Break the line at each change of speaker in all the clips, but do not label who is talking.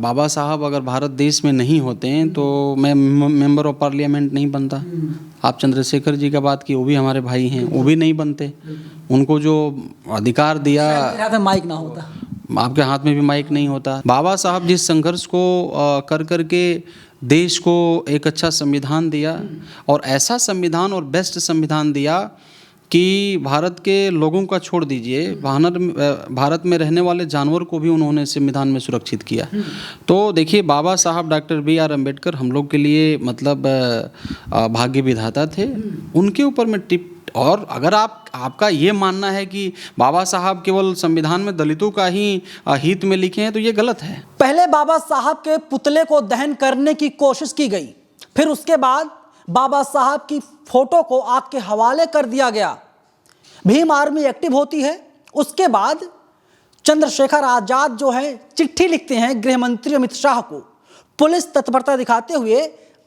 बाबा साहब अगर भारत देश में नहीं होते हैं तो मैं मेंबर ऑफ पार्लियामेंट नहीं बनता। आप चंद्रशेखर जी का बात की, वो भी हमारे भाई हैं, वो भी नहीं बनते। उनको जो अधिकार दिया,
हाथ में माइक ना होता,
आपके हाथ में भी माइक नहीं होता। बाबा साहब जिस संघर्ष को कर कर के देश को एक अच्छा संविधान दिया, और ऐसा संविधान और बेस्ट संविधान दिया कि भारत के लोगों का छोड़ दीजिए, भारत में रहने वाले जानवर को भी उन्होंने संविधान में सुरक्षित किया। तो देखिए, बाबा साहब डॉक्टर B.R. अम्बेडकर हम लोग के लिए मतलब भाग्य विधाता थे। उनके ऊपर में टिप, और अगर आपका ये मानना है कि बाबा साहब केवल संविधान में दलितों का ही हित में लिखे हैं तो ये गलत है।
पहले बाबा साहब के पुतले को दहन करने की कोशिश की गई, फिर उसके बाद बाबा साहब की फोटो को आग के हवाले कर दिया गया। भीम आर्मी एक्टिव होती है, उसके बाद चंद्रशेखर आजाद जो है चिट्ठी लिखते हैं गृह मंत्री अमित शाह को। पुलिस तत्परता दिखाते हुए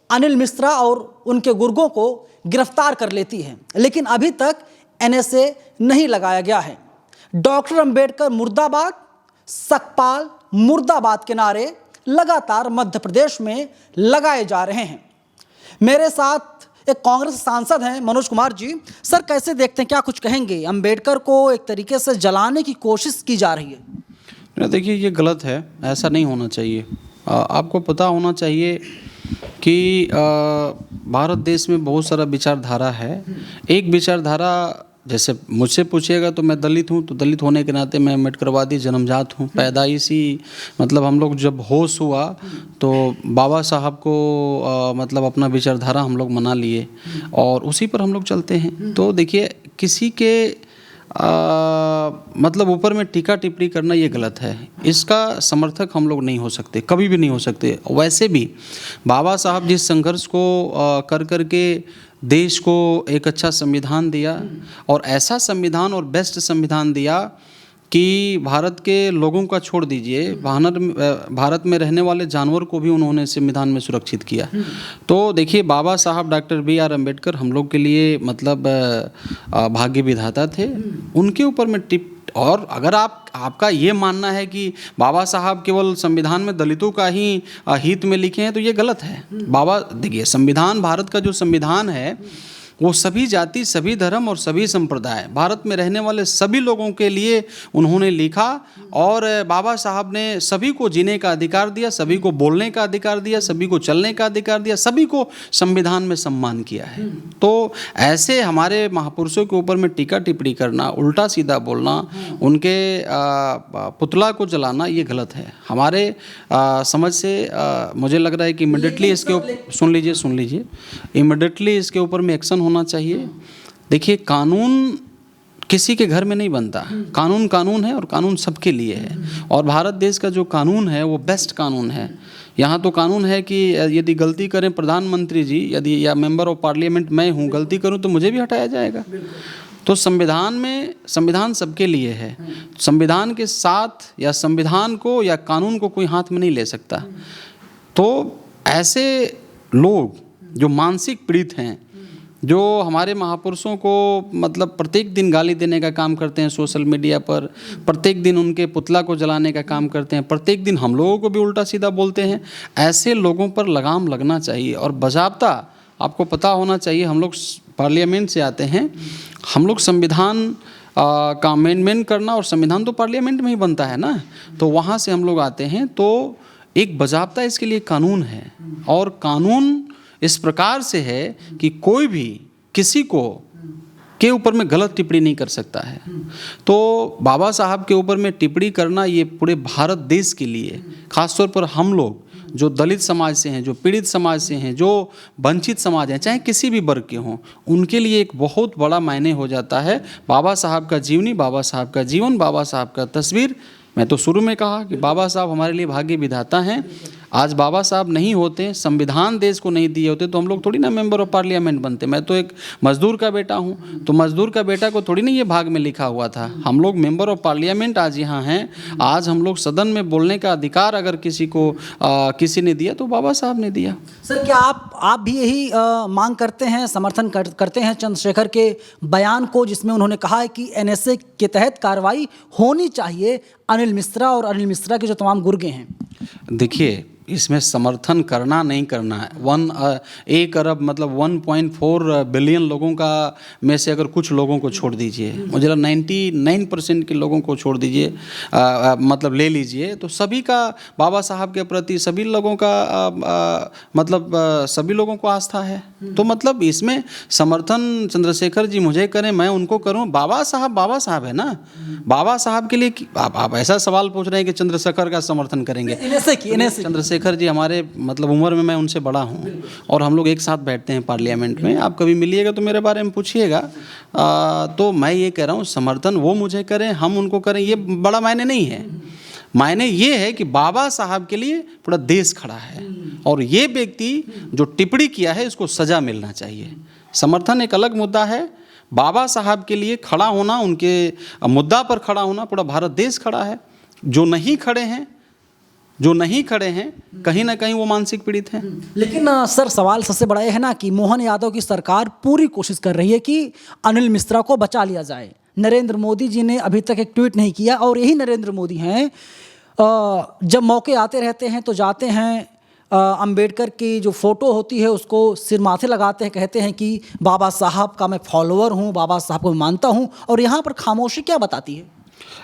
अनिल मिश्रा और उनके गुर्गों को गिरफ्तार कर लेती है, लेकिन अभी तक NSA नहीं लगाया गया है। डॉक्टर अंबेडकर मुर्दाबाद, सकपाल मुर्दाबाद के नारे लगातार मध्य प्रदेश में लगाए जा रहे हैं। मेरे साथ एक कांग्रेस सांसद हैं मनोज कुमार जी। सर, कैसे देखते हैं, क्या कुछ कहेंगे? अंबेडकर को एक तरीके से जलाने की कोशिश की जा रही है।
देखिए, ये गलत है, ऐसा नहीं होना चाहिए। आपको पता होना चाहिए कि भारत देश में बहुत सारा विचारधारा है। एक विचारधारा, जैसे मुझसे पूछिएगा तो मैं दलित हूँ, तो दलित होने के नाते मैं अम्बेडकरवादी जन्मजात हूँ। पैदाइशी मतलब हम लोग जब होश हुआ तो बाबा साहब को मतलब अपना विचारधारा हम लोग मना लिए और उसी पर हम लोग चलते हैं। तो देखिए, किसी के मतलब ऊपर में टीका टिप्पणी करना ये गलत है। इसका समर्थक हम लोग नहीं हो सकते, कभी भी नहीं हो सकते। वैसे भी बाबा साहब जिस संघर्ष को कर कर के देश को एक अच्छा संविधान दिया, और ऐसा संविधान और बेस्ट संविधान दिया कि भारत के लोगों का छोड़ दीजिए, भारत में रहने वाले जानवर को भी उन्होंने संविधान में सुरक्षित किया। तो देखिए, बाबा साहब डॉक्टर B.R. अम्बेडकर हम लोग के लिए मतलब भाग्य विधाता थे। उनके ऊपर में टिप, और अगर आपका ये मानना है कि बाबा साहब केवल संविधान में दलितों का ही हित में लिखे हैं तो ये गलत है। देखिए, संविधान, भारत का जो संविधान है वो सभी जाति, सभी धर्म और सभी संप्रदाय, भारत में रहने वाले सभी लोगों के लिए उन्होंने लिखा। और बाबा साहब ने सभी को जीने का अधिकार दिया, सभी को बोलने का अधिकार दिया, सभी को चलने का अधिकार दिया, सभी को संविधान में सम्मान किया है। तो ऐसे हमारे महापुरुषों के ऊपर में टीका टिप्पणी करना, उल्टा सीधा बोलना, उनके पुतला को जलाना, ये गलत है। हमारे समझ से मुझे लग रहा है कि इमीडिएटली इसके सुन लीजिए इमीडिएटली इसके ऊपर में एक्शन होना चाहिए। देखिए, कानून किसी के घर में नहीं बनता। कानून कानून है और कानून सबके लिए है। और भारत देश का जो कानून है वो बेस्ट कानून है। यहाँ तो कानून है कि यदि गलती करें प्रधानमंत्री जी, यदि या मेंबर ऑफ पार्लियामेंट मैं हूँ, गलती करूँ तो मुझे भी हटाया जाएगा। तो संविधान सबके लिए है। संविधान के साथ या संविधान को या कानून को कोई हाथ में नहीं ले सकता। तो ऐसे लोग जो मानसिक पीड़ित हैं, जो हमारे महापुरुषों को मतलब प्रत्येक दिन गाली देने का काम करते हैं सोशल मीडिया पर, प्रत्येक दिन उनके पुतला को जलाने का काम करते हैं, प्रत्येक दिन हम लोगों को भी उल्टा सीधा बोलते हैं, ऐसे लोगों पर लगाम लगना चाहिए। और बाज़ाब्ता आपको पता होना चाहिए, हम लोग पार्लियामेंट से आते हैं, हम लोग संविधान का अमेंडमेंट करना, और संविधान तो पार्लियामेंट में ही बनता है ना, तो वहाँ से हम लोग आते हैं। तो एक बाज़ाब्ता इसके लिए कानून है, और कानून इस प्रकार से है कि कोई भी किसी को के ऊपर में गलत टिप्पणी नहीं कर सकता है। तो बाबा साहब के ऊपर में टिप्पणी करना ये पूरे भारत देश के लिए, खासतौर पर हम लोग जो दलित समाज से हैं, जो पीड़ित समाज से हैं, जो वंचित समाज हैं, चाहे किसी भी वर्ग के हों, उनके लिए एक बहुत बड़ा मायने हो जाता है। बाबा साहब का जीवनी, बाबा साहब का जीवन, बाबा साहब का तस्वीर। मैं तो शुरू में कहा कि बाबा साहब हमारे लिए भाग्य विधाता हैं। आज बाबा साहब नहीं होते, संविधान देश को नहीं दिए होते, तो हम लोग थोड़ी ना मेंबर ऑफ पार्लियामेंट बनते। मैं तो एक मजदूर का बेटा हूँ, तो मजदूर का बेटा को थोड़ी ना ये भाग में लिखा हुआ था। हम लोग मेंबर ऑफ पार्लियामेंट आज यहाँ हैं। आज हम लोग सदन में बोलने का अधिकार अगर किसी को किसी ने दिया तो बाबा साहब ने दिया।
सर, क्या आप भी यही मांग करते हैं, समर्थन करते हैं चंद्रशेखर के बयान को, जिसमें उन्होंने कहा है कि NSA के तहत कार्रवाई होनी चाहिए अनिल मिश्रा और अनिल मिश्रा के जो तमाम गुर्गे हैं?
देखिए, इसमें समर्थन करना नहीं करना है। 1 अरब मतलब 1.4 बिलियन लोगों का में से अगर कुछ लोगों को छोड़ दीजिए, मुझे लगा 99% के लोगों को छोड़ दीजिए, मतलब ले लीजिए, तो सभी का बाबा साहब के प्रति सभी लोगों का सभी लोगों को आस्था है। तो मतलब इसमें समर्थन चंद्रशेखर जी मुझे करें, मैं उनको करूं, बाबा साहब है ना। बाबा साहब के लिए आप ऐसा सवाल पूछ रहे हैं कि चंद्रशेखर का समर्थन करेंगे। चंद्रशेखर जी हमारे मतलब उम्र में मैं उनसे बड़ा हूँ और हम लोग एक साथ बैठते हैं पार्लियामेंट में। आप कभी मिलिएगा तो मेरे बारे में पूछिएगा। तो मैं ये कह रहा हूँ, समर्थन वो मुझे करें, हम उनको करें, ये बड़ा मायने नहीं है। मायने ये है कि बाबा साहब के लिए पूरा देश खड़ा है और ये व्यक्ति जो टिप्पणी किया है इसको सज़ा मिलना चाहिए। समर्थन एक अलग मुद्दा है, बाबा साहब के लिए खड़ा होना, उनके मुद्दा पर खड़ा होना, पूरा भारत देश खड़ा है। जो नहीं खड़े हैं कहीं ना कहीं वो मानसिक पीड़ित हैं।
लेकिन सर, सवाल सबसे बड़ा ये है ना कि मोहन यादव की सरकार पूरी कोशिश कर रही है कि अनिल मिश्रा को बचा लिया जाए। नरेंद्र मोदी जी ने अभी तक एक ट्वीट नहीं किया और यही नरेंद्र मोदी हैं, जब मौके आते रहते हैं तो जाते हैं, अंबेडकर की जो फ़ोटो होती है उसको सिर माथे लगाते हैं, कहते हैं कि बाबा साहब का मैं फॉलोअर हूँ, बाबा साहब को मैं मानता हूँ, और यहाँ पर खामोशी क्या बताती है?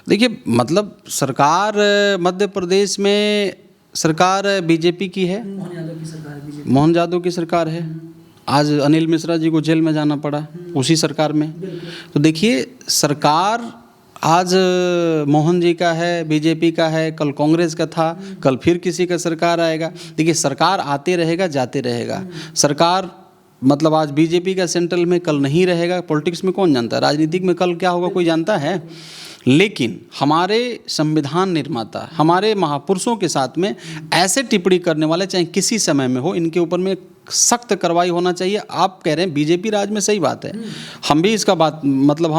देखिए, मतलब सरकार मध्य प्रदेश में सरकार बीजेपी की है, मोहन यादव की सरकार है। आज अनिल मिश्रा जी को जेल में जाना पड़ा उसी सरकार में। तो देखिए, सरकार आज मोहन जी का है, बीजेपी का है, कल कांग्रेस का था, कल फिर किसी का सरकार आएगा। देखिए, सरकार आते रहेगा, जाते रहेगा। सरकार मतलब आज बीजेपी का सेंट्रल में, कल नहीं रहेगा। पॉलिटिक्स में कौन जानता है, राजनीतिक में कल क्या होगा कोई जानता है। लेकिन हमारे संविधान निर्माता, हमारे महापुरुषों के साथ में ऐसे टिप्पणी करने वाले चाहे किसी समय में हो, इनके ऊपर में सख्त कार्रवाई होना चाहिए। आप कह रहे हैं बीजेपी राज में, सही बात है, हम भी इसका बात मतलब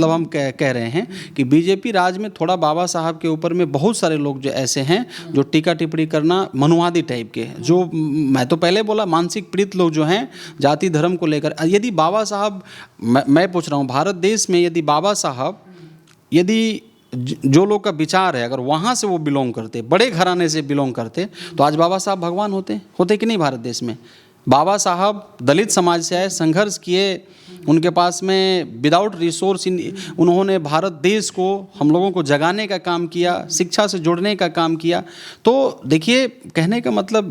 हम कह रहे हैं कि बीजेपी राज में थोड़ा बाबा साहब के ऊपर में बहुत सारे लोग जो ऐसे हैं जो टीका टिप्पणी करना मनुवादी टाइप के, जो मैं तो पहले बोला मानसिक पीड़ित लोग जो हैं जाति धर्म को लेकर। यदि बाबा साहब, मैं पूछ रहा हूँ, भारत देश में यदि बाबा साहब, यदि जो लोग का विचार है अगर वहाँ से वो बिलोंग करते, बड़े घराने से बिलोंग करते, तो आज बाबा साहब भगवान होते कि नहीं भारत देश में। बाबा साहब दलित समाज से आए, संघर्ष किए, उनके पास में विदाउट रिसोर्स उन्होंने भारत देश को, हम लोगों को जगाने का काम किया, शिक्षा से जोड़ने का काम किया। तो देखिए, कहने का मतलब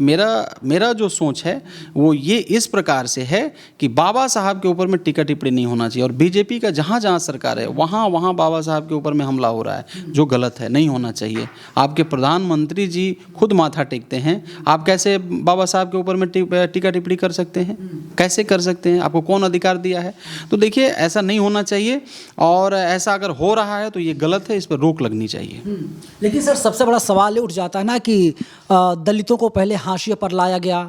मेरा जो सोच है वो ये इस प्रकार से है कि बाबा साहब के ऊपर में टीका टिप्पणी नहीं होना चाहिए। और बीजेपी का जहाँ जहाँ सरकार है वहाँ बाबा साहब के ऊपर में हमला हो रहा है, जो गलत है, नहीं होना चाहिए। आपके प्रधानमंत्री जी खुद माथा टेकते हैं, आप कैसे बाबा साहब के ऊपर में टीका टिप्पणी कर सकते हैं? कैसे कर सकते हैं? आपको कौन अधिकार दिया है? तो देखिए, ऐसा नहीं होना चाहिए और ऐसा अगर हो रहा है तो ये गलत है, इस पर रोक लगनी चाहिए।
लेकिन सर, सबसे बड़ा सवाल ये उठ जाता है ना कि दलितों को पहले हाशिए पर लाया गया,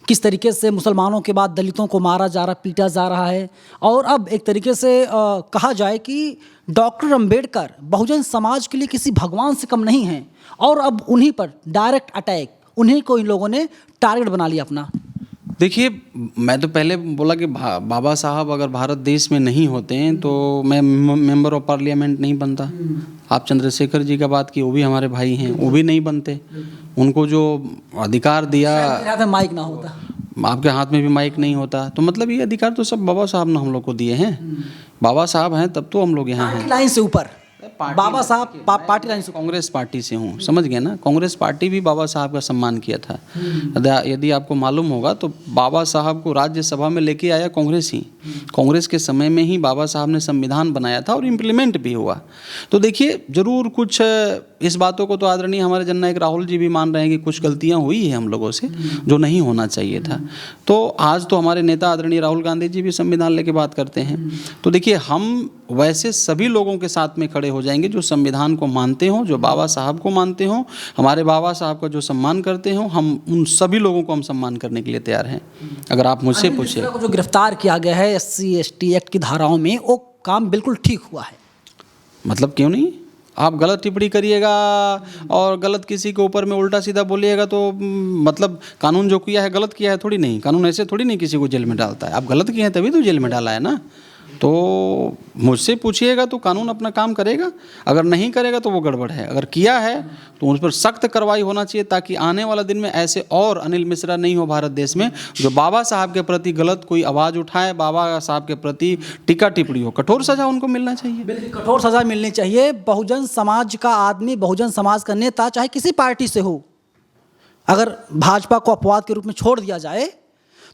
किस तरीके से मुसलमानों के बाद दलितों को मारा जा रहा, पीटा जा रहा है, और अब एक तरीके से कहा जाए कि डॉक्टर अंबेडकर बहुजन समाज के लिए किसी भगवान से कम नहीं हैं, और अब उन्हीं पर डायरेक्ट अटैक, उन्हीं को इन लोगों ने टारगेट बना लिया अपना।
देखिए, मैं तो पहले बोला कि बाबा साहब अगर भारत देश में नहीं होते हैं तो मैं मेंबर ऑफ पार्लियामेंट नहीं बनता। आप चंद्रशेखर जी का बात की, वो भी हमारे भाई हैं, वो भी नहीं बनते। उनको जो अधिकार दिया,
माइक ना होता,
आपके हाथ में भी माइक नहीं होता, तो मतलब ये अधिकार तो सब बाबा साहब ने हम लोग को दिए हैं। बाबा साहब हैं तब तो हम लोग यहाँ हैं।
लाइन से ऊपर बाबा साहब पार्टी लाइन से,
कांग्रेस पार्टी से हूँ, समझ गए ना। कांग्रेस पार्टी भी बाबा साहब का सम्मान किया था। यदि आपको मालूम होगा तो बाबा साहब को राज्यसभा में लेके आया कांग्रेस ही। कांग्रेस के समय में ही बाबा साहब ने संविधान बनाया था और इम्प्लीमेंट भी हुआ। तो देखिए, जरूर कुछ इस बातों को तो आदरणीय हमारे जननायक राहुल जी भी मान रहे हैं कि कुछ गलतियाँ हुई है हम लोगों से, जो नहीं होना चाहिए था। तो आज तो हमारे नेता आदरणीय राहुल गांधी जी भी संविधान लेके बात करते हैं। तो देखिए, हम वैसे सभी लोगों के साथ में खड़े हो जाएंगे जो संविधान को मानते हों, जो बाबा साहब को मानते हों, हमारे बाबा साहब का जो सम्मान करते हों, हम उन सभी लोगों को हम सम्मान करने के लिए तैयार हैं। अगर आप मुझसे पूछे,
जो गिरफ्तार किया गया है SC/ST एक्ट की धाराओं में, वो काम बिल्कुल ठीक हुआ है?
मतलब क्यों नहीं? आप गलत टिप्पणी करिएगा और गलत किसी के ऊपर में उल्टा सीधा बोलिएगा तो मतलब कानून जो किया है गलत किया है थोड़ी नहीं। कानून ऐसे थोड़ी नहीं किसी को जेल में डालता है। आप गलत किए हैं तभी तो जेल में डाला है ना। तो मुझसे पूछिएगा तो कानून अपना काम करेगा, अगर नहीं करेगा तो वो गड़बड़ है, अगर किया है तो उस पर सख्त कार्रवाई होना चाहिए, ताकि आने वाला दिन में ऐसे और अनिल मिश्रा नहीं हो भारत देश में जो बाबा साहब के प्रति गलत कोई आवाज़ उठाए, बाबा साहब के प्रति टीका टिप्पणी हो। कठोर सज़ा उनको मिलना चाहिए।
बिल्कुल कठोर सजा मिलनी चाहिए। बहुजन समाज का आदमी, बहुजन समाज का नेता, चाहे किसी पार्टी से हो, अगर भाजपा को अपवाद के रूप में छोड़ दिया जाए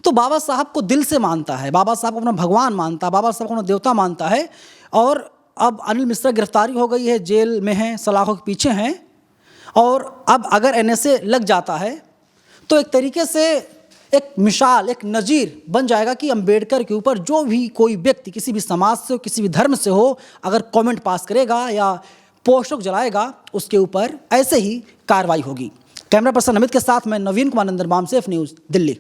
तो बाबा साहब को दिल से मानता है, बाबा साहब को अपना भगवान मानता है, बाबा साहब को अपना देवता मानता है। और अब अनिल मिश्रा गिरफ्तारी हो गई है, जेल में हैं, सलाखों के पीछे हैं, और अब अगर एनएसए लग जाता है तो एक तरीके से एक मिसाल, एक नज़ीर बन जाएगा कि अंबेडकर के ऊपर जो भी कोई व्यक्ति किसी भी समाज से हो, किसी भी धर्म से हो, अगर कमेंट पास करेगा या पोस्टर जलाएगा, उसके ऊपर ऐसे ही कार्रवाई होगी। कैमरा पर्सन अमित के साथ मैं नवीन कुमार नंदन, बाम सेफ न्यूज़, दिल्ली।